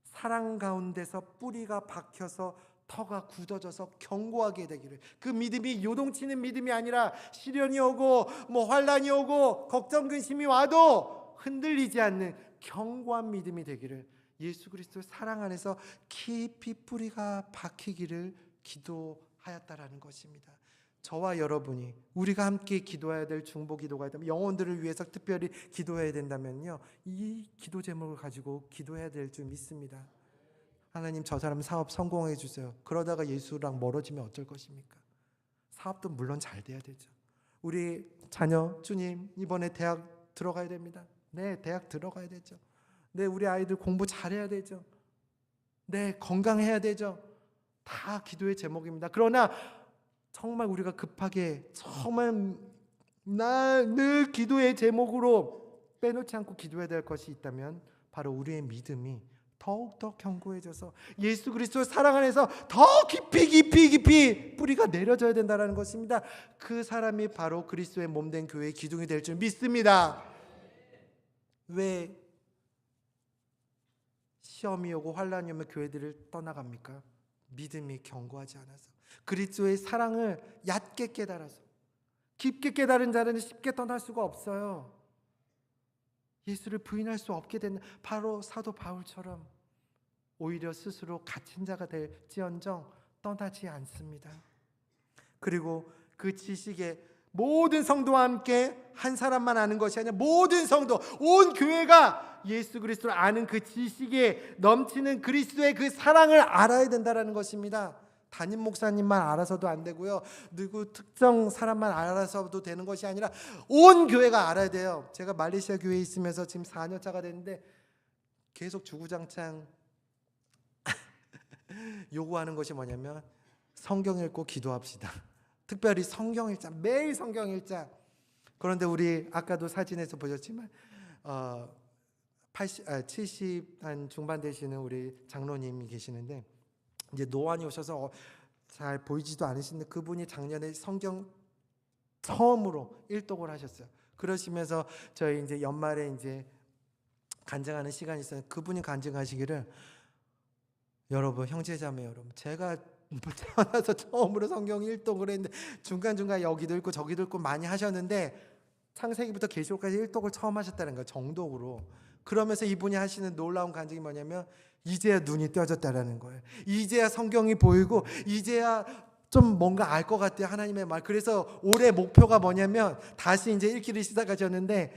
Speaker 2: 사랑 가운데서 뿌리가 박혀서 터가 굳어져서 견고하게 되기를, 그 믿음이 요동치는 믿음이 아니라 시련이 오고 환란이 오고 걱정 근심이 와도 흔들리지 않는 견고한 믿음이 되기를, 예수 그리스도 사랑 안에서 깊이 뿌리가 박히기를 기도하였다라는 것입니다. 저와 여러분이 우리가 함께 기도해야 될 중보 기도가 있다면, 영혼들을 위해서 특별히 기도해야 된다면요, 이 기도 제목을 가지고 기도해야 될 줄 믿습니다. 하나님, 저 사람 사업 성공해 주세요. 그러다가 예수랑 멀어지면 어쩔 것입니까? 사업도 물론 잘 돼야 되죠. 우리 자녀, 주님 이번에 대학 들어가야 됩니다. 네, 대학 들어가야 되죠. 네, 우리 아이들 공부 잘해야 되죠. 네, 건강해야 되죠. 다 기도의 제목입니다. 그러나 정말 우리가 급하게 정말 늘 기도의 제목으로 빼놓지 않고 기도해야 될 것이 있다면 바로 우리의 믿음이 더욱더 견고해져서 예수 그리스도 사랑 안에서 더 깊이 뿌리가 내려져야 된다는 것입니다. 그 사람이 바로 그리스도의 몸된 교회의 기둥이 될 줄 믿습니다. 왜 시험이 오고 환란이 오면 교회들을 떠나갑니까? 믿음이 견고하지 않아서, 그리스도의 사랑을 얕게 깨달아서. 깊게 깨달은 자는 쉽게 떠날 수가 없어요. 예수를 부인할 수 없게 된 바로 사도 바울처럼 오히려 스스로 갇힌 자가 될지언정 떠나지 않습니다. 그리고 그 지식에 모든 성도와 함께 한 사람만 아는 것이 아니라 모든 성도, 온 교회가 예수 그리스도를 아는 그 지식에 넘치는 그리스도의 그 사랑을 알아야 된다는 것입니다. 담임 목사님만 알아서도 안 되고요, 누구 특정 사람만 알아서도 되는 것이 아니라 온 교회가 알아야 돼요. 제가 말레이시아 교회에 있으면서 지금 4년차가 됐는데 계속 주구장창 요구하는 것이 뭐냐면 성경 읽고 기도합시다. 특별히 성경 읽자, 매일 성경 읽자. 그런데 우리 아까도 사진에서 보셨지만 70 한 중반 되시는 우리 장로님이 계시는데 이제 노안이 오셔서 잘 보이지도 않으신데 그분이 작년에 성경 처음으로 일독을 하셨어요. 그러시면서 저희 이제 연말에 이제 간증하는 시간이 있어요. 그분이 간증하시기를, 여러분, 형제자매 여러분, 제가 태어나서 처음으로 성경 일독을 했는데 중간중간 여기도 읽고 저기도 읽고 많이 하셨는데 창세기부터 계시록까지 일독을 처음 하셨다는 거예요. 정독으로. 그러면서 이분이 하시는 놀라운 간증이 뭐냐면 이제야 눈이 떠졌다라는 거예요. 이제야 성경이 보이고 이제야 좀 뭔가 알 것 같아요, 하나님의 말. 그래서 올해 목표가 뭐냐면 다시 이제 읽기를 시작하셨는데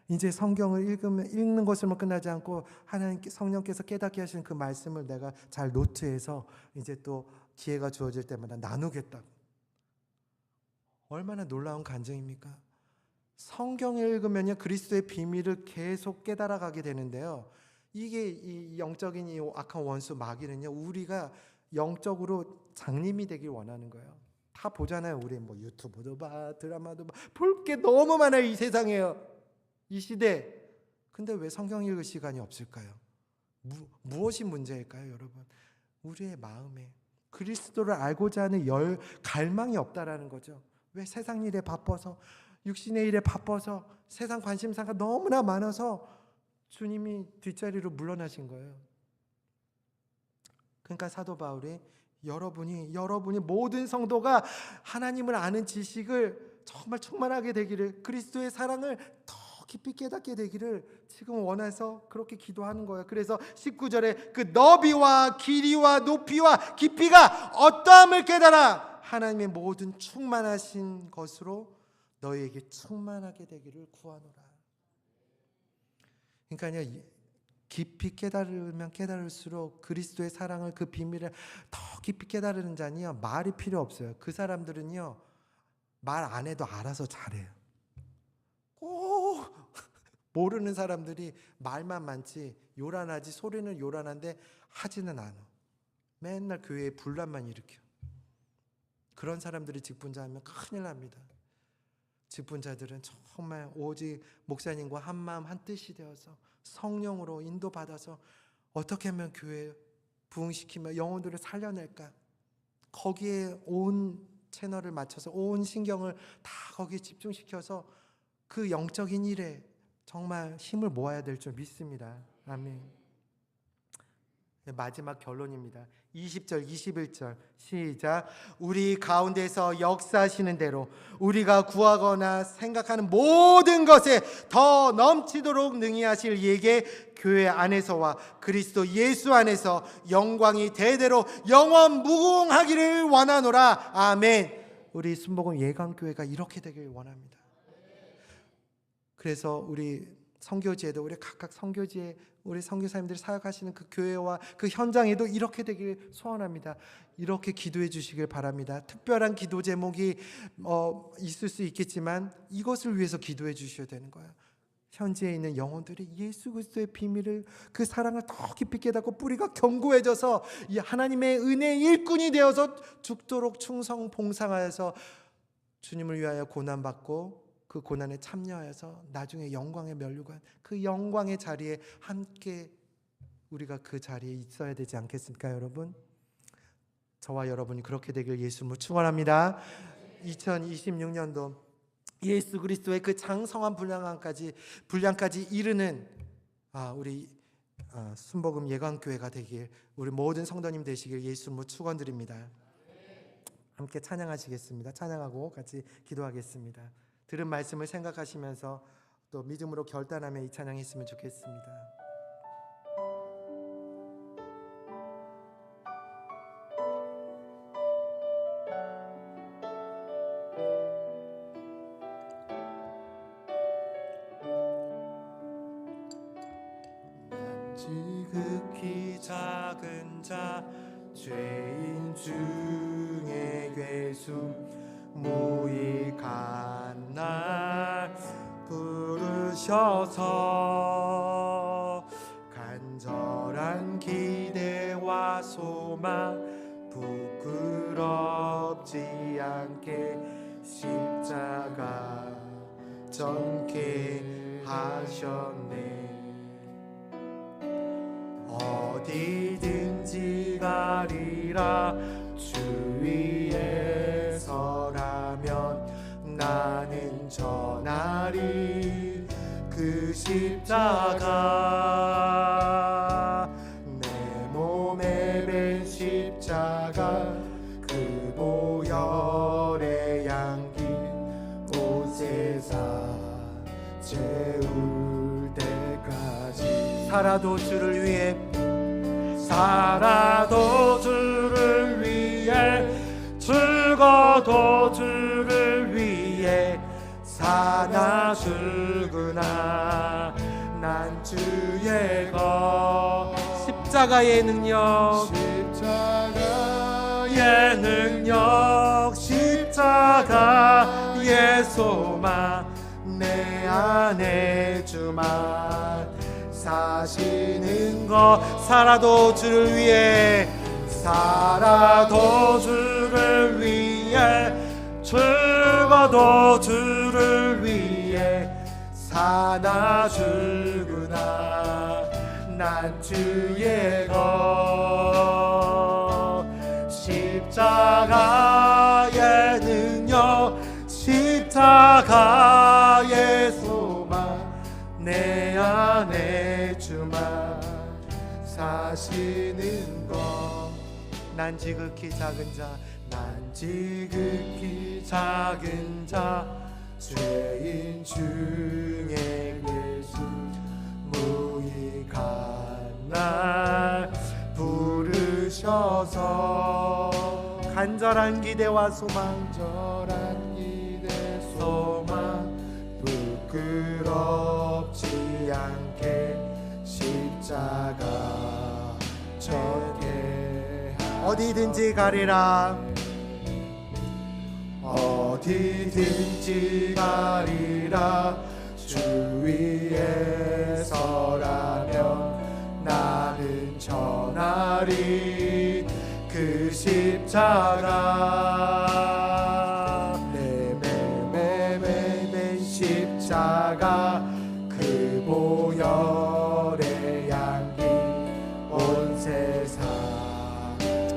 Speaker 2: 이제 성경을 읽는 것으로만 끝나지 않고 하나님께, 성령께서 깨닫게 하시는 그 말씀을 내가 잘 노트해서 이제 또 기회가 주어질 때마다 나누겠다고. 얼마나 놀라운 간증입니까? 성경을 읽으면요, 그리스도의 비밀을 계속 깨달아가게 되는데요, 이게 이 영적인 이 악한 원수 마귀는요, 우리가 영적으로 장님이 되길 원하는 거예요. 다 보잖아요. 우리 뭐 유튜브도 봐, 드라마도 봐, 볼 게 너무 많아요. 이 세상에요, 이 시대. 근데 왜 성경 읽을 시간이 없을까요? 무엇이 문제일까요, 여러분? 우리의 마음에 그리스도를 알고자 하는 갈망이 없다라는 거죠. 왜? 세상 일에 바빠서, 육신의 일에 바빠서, 세상 관심사가 너무나 많아서 주님이 뒷자리로 물러나신 거예요. 그러니까 사도 바울이 여러분이 모든 성도가 하나님을 아는 지식을 정말 충만하게 되기를, 그리스도의 사랑을 더 깊이 깨닫게 되기를 지금 원해서 그렇게 기도하는 거예요. 그래서 19절에 그 너비와 길이와 높이와 깊이가 어떠함을 깨달아 하나님의 모든 충만하신 것으로 너희에게 충만하게 되기를 구하노라. 그러니까요, 깊이 깨달으면 깨달을수록 그리스도의 사랑을, 그 비밀을 더 깊이 깨달은 자는요, 말이 필요 없어요. 그 사람들은요, 말 안 해도 알아서 잘해요. 모르는 사람들이 말만 많지, 요란하지, 소리는 요란한데 하지는 않아. 맨날 교회에 분란만 일으켜. 그런 사람들이 직분자하면 큰일 납니다. 직분자들은 정말 오직 목사님과 한 마음 한 뜻이 되어서 성령으로 인도받아서 어떻게 하면 교회 부흥시키며 영혼들을 살려낼까, 거기에 온 채널을 맞춰서 온 신경을 다 거기에 집중시켜서 그 영적인 일에 정말 힘을 모아야 될 줄 믿습니다. 아멘. 마지막 결론입니다. 20절 21절 시작. 우리 가운데서 역사하시는 대로 우리가 구하거나 생각하는 모든 것에 더 넘치도록 능히 하실 이에게 교회 안에서와 그리스도 예수 안에서 영광이 대대로 영원 무궁하기를 원하노라. 아멘. 우리 순복음 예강교회가 이렇게 되길 원합니다. 그래서 우리 선교지에도, 우리 각각 선교지에 우리 선교사님들이 사역하시는 그 교회와 그 현장에도 이렇게 되길 소원합니다. 이렇게 기도해 주시길 바랍니다. 특별한 기도 제목이 있을 수 있겠지만 이것을 위해서 기도해 주셔야 되는 거예요. 현지에 있는 영혼들이 예수 그리스도의 비밀을, 그 사랑을 더 깊이 깨닫고 뿌리가 견고해져서 이 하나님의 은혜의 일꾼이 되어서 죽도록 충성 봉상하여서 주님을 위하여 고난받고 그 고난에 참여해서 나중에 영광의 면류관, 그 영광의 자리에 함께 우리가 그 자리에 있어야 되지 않겠습니까, 여러분? 저와 여러분이 그렇게 되길 예수님을 축원합니다. 2026년도 예수 그리스도의 그 장성한 분량까지 이르는 우리 순복음 예강교회가 되길, 우리 모든 성도님 되시길 예수님을 축원드립니다. 함께 찬양하시겠습니다. 찬양하고 같이 기도하겠습니다. 들은 말씀을 생각하시면서 또 믿음으로 결단하며 이 찬양했으면 좋겠습니다.
Speaker 3: 지극히 작은 자 죄인 중에 괴수 무익한 날 부르셔서 간절한 기대와 소망 부끄럽지 않게 십자가 전케 하셨네. 어디든지 가리라 주 위에 서라면 나는 전하리 그 십자가. 내 몸에 밴 십자가 그 보혈의 향기 온 세상 채울 때까지 살아도 주를 위해 죽어도 주를 위해 사나 죽으나 난 주의 것. 십자가의 능력, 십자가의 소망 내 안에 주만 사시는 것. 살아도 주를 위해 살아도 주를 위해 죽어도 주를 위해 사나 죽으나 난 주의 것 십자가의 능력 십자가의 소망 내 안에 주만 사시는 것
Speaker 2: 난 지극히 작은 자
Speaker 3: 난 지극히 작은 자 죄인 중에 예수 무익한 날 부르셔서
Speaker 2: 간절한 기대와 소망
Speaker 3: 간절한 기대 소망 부끄럽지 않게 십자가 져게
Speaker 2: 어디든지 가리라
Speaker 3: 어디든지 가리라 주 위에 서라면 나는 전하리 그 십자가 내 십자가 그 보혈의 향기 온 세상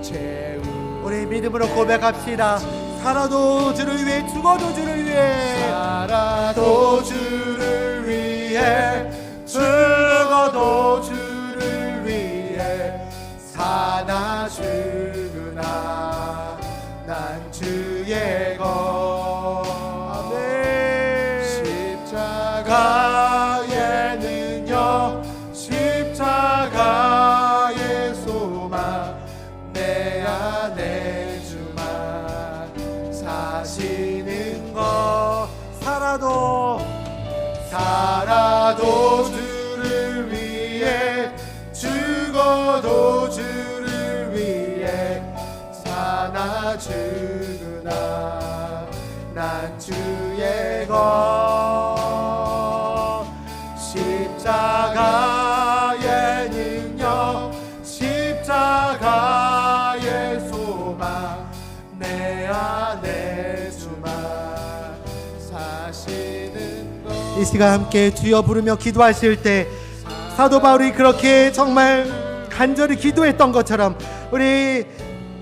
Speaker 3: 채우
Speaker 2: 우리 믿음으로 고백합시다. 살아도 주를 위해 죽어도 주를 위해
Speaker 3: 살아도 주를 위해 죽어도 주를 위해 사나 죽으나 난 주의 것 아멘 십자가의 능력 십자가의 소망 내 안에 주만 사시는 것
Speaker 2: 살아도
Speaker 3: 주를 위해 죽어도 주를 위해 사나 죽으나 난 주의 것 십자가의 능력 십자가의 소망 내 안에 주만 사시는 것
Speaker 2: 이 시간 함께 주여 부르며 기도하실 때 사도 바울이 그렇게 정말 간절히 기도했던 것처럼 우리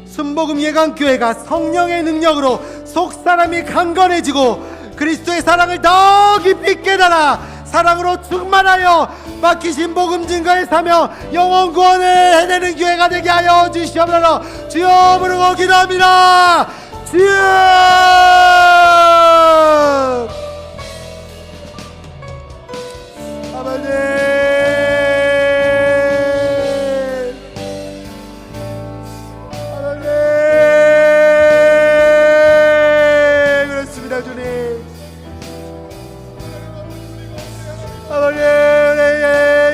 Speaker 2: 순복음 예강교회가 성령의 능력으로 속사람이 강건해지고 그리스도의 사랑을 더 깊이 깨달아 사랑으로 충만하여 맡기신 복음 증거의 사명 영원 구원을 해내는 교회가 되게 하여 주시옵소서. 주여 부르고 기도합니다. 주여 아버지 아버지 그렇습니다 주님 아버지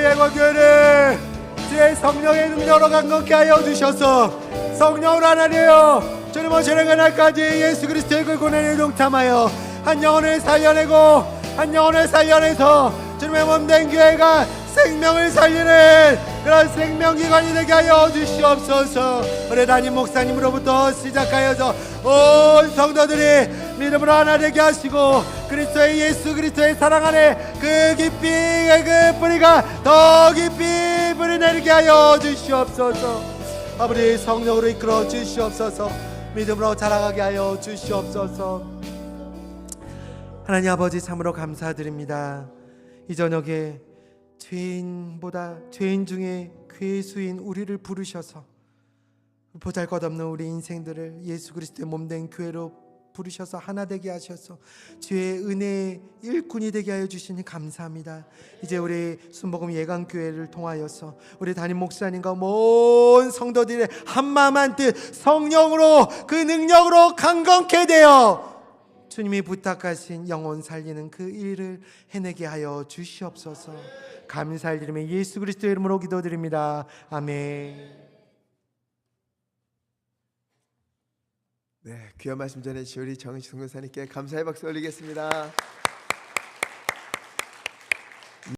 Speaker 2: 예관교회를 주의 성령의 능력으로 강건케 하여 주셔서 성령을 하나님여 주님 오시는 그날까지 예수 그리스도의 그 고난을 동참하여 한 영혼을 살려내고 한 영혼을 살려내서 주님의 몸된 교회가 생명을 살리는 그런 생명기관이 되게 하여 주시옵소서. 우리 담임 목사님으로부터 시작하여서 온 성도들이 믿음으로 하나 되게 하시고 그리스도의 예수 그리스도의 사랑 안에 그 깊이 그 뿌리가 더 깊이 뿌리내리게 하여 주시옵소서. 아버지 성령으로 이끌어 주시옵소서. 믿음으로 자라가게 하여 주시옵소서. 하나님 아버지 참으로 감사드립니다. 이 저녁에 죄인보다 죄인 중에 괴수인 우리를 부르셔서 보잘것없는 우리 인생들을 예수 그리스도의 몸된 교회로 부르셔서 하나 되게 하셔서 주의 은혜의 일꾼이 되게 하여 주시니 감사합니다. 이제 우리 순복음 예강교회를 통하여서 우리 담임 목사님과 모든 성도들의 한마음 한뜻 성령으로 그 능력으로 강건케 되어 주님이 부탁하신 영혼 살리는 그 일을 해내게 하여 주시옵소서. 감사를 드리며 예수 그리스도의 이름으로 기도드립니다. 아멘.
Speaker 1: 네, 귀한 말씀 전해주신 우리 정은식 선교사님께 감사의 박수 올리겠습니다.